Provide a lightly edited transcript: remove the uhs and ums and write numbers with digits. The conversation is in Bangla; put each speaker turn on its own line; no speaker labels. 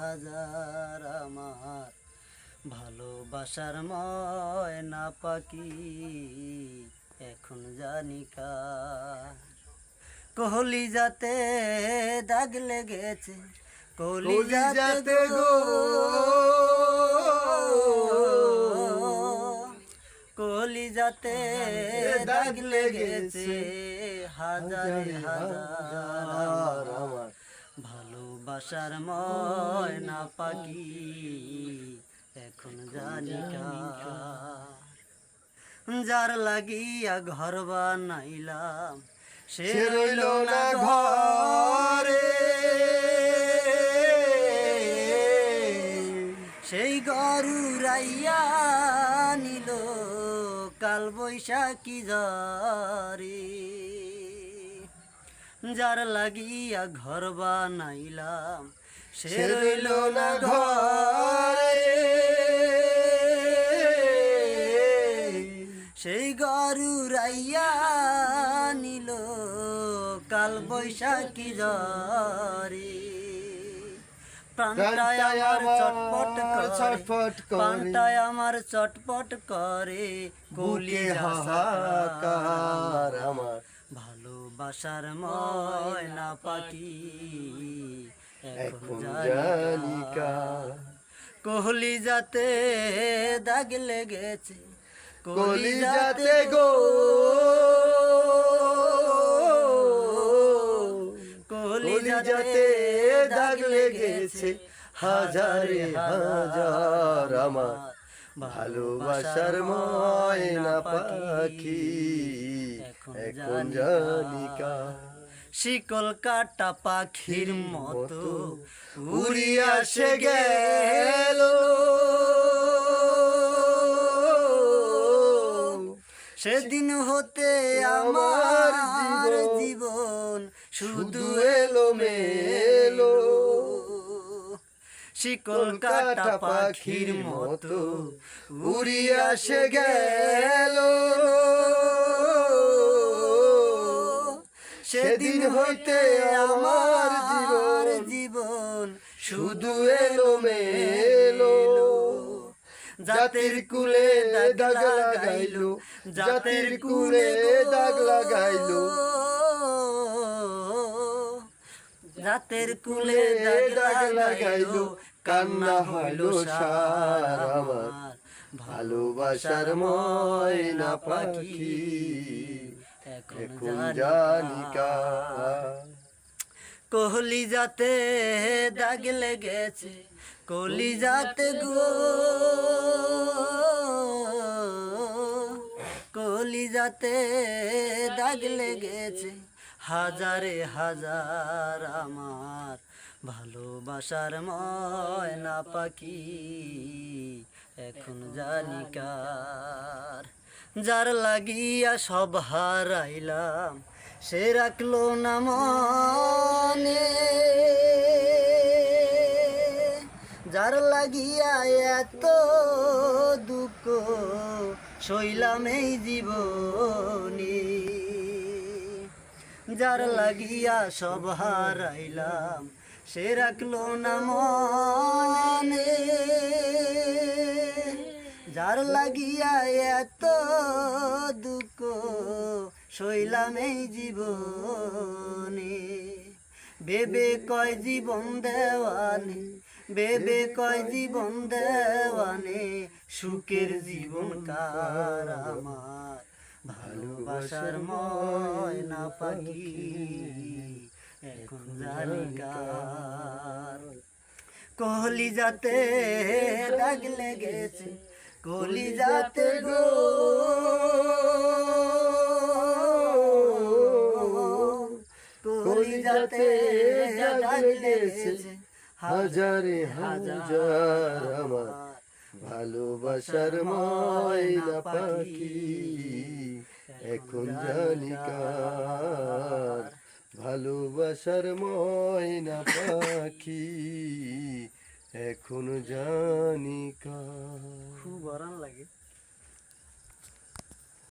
হাজার আমার ভালোবাসার ময়না পাখি এখন জানি কার। কলিজাতে দাগ লেগেছে কলিজাতে গো, কলিজাতে দাগ লেগেছে হাজার হাজার আমার ভালোবাসার ময়না পাখি এখন জানি কার। যার লাগিয়া ঘর বানাইলাম সে রইল না ঘরে, সেই গরু রাইয়া নিল কাল বৈশাখী ঝরে। যার লাগিয়া ঘর বানাইলাম সে রইল না ঘরে, সেই গরু রাইয়া নিল কাল বৈশাখী ঝরে। প্রাণটায় আমার চটপট করে, প্রাণটায় আমার চটপট করে, কলি হাহাকার আমার ভালোবাসার ময়না পাখি এখন জানি কার। কলিজাতে দাগ লেগেছে কলিজাতে গো, কলিজাতে দাগ লেগেছে হাজারে হাজার আমার ভালোবাসার ময়না পাখি এখন জানি কার। শিকল কাটা পাখির মতো উড়িয়া সে গেল, সেদিন হতে আমার জীবন শুধু এলো মেলো। শিকল কাটা পাখির মতো উড়িয়া সে গেল, সেদিন হতে আমার জীবন শুধু এলো মেলো। জাতের কুলে দাগ লাগাইলো, জাতের কুলে দাগ লাগাইলো, জাতের কুলে দাগ লাগাইলো, কান্না হইল সার আমার ভালোবাসার ময়না পাখি এখন জানি কার। কলিজাতে দাগ লেগেছে কলিজাতে গো, কলিজাতে দাগ লেগেছে হাজারে হাজার আমার ভালোবাসার ময়না পাখি এখন জানি কার। যার লাগিয়া সব হারাইলাম সে রাখলো না মনে, যার লাগিয়া এত দুঃখ সইলাম এই জীবনে, যার লাগিয়া সব হারাইলাম সে রাখলো না মনে, যার লাগিয়া এত দুঃখ সইলাম এই জীবনে। বেবে কয় জীবন দেওয়ানে, বেবে কয় জীবন দেওয়ানে, সুখের জীবন কার আমার ভালোবাসার ময়না পাখি এখন জানি কার। কলিজাতে দাগ লেগেছে কলিজাতে গো, কলিজাতে দাগ লেগেছে হাজারে হাজার আমার ভালোবাসার ময়না পাখি এখন জানি কার। ভালোবাসার ময়না পাখি এখন জানি কার। খুব আরাম লাগে।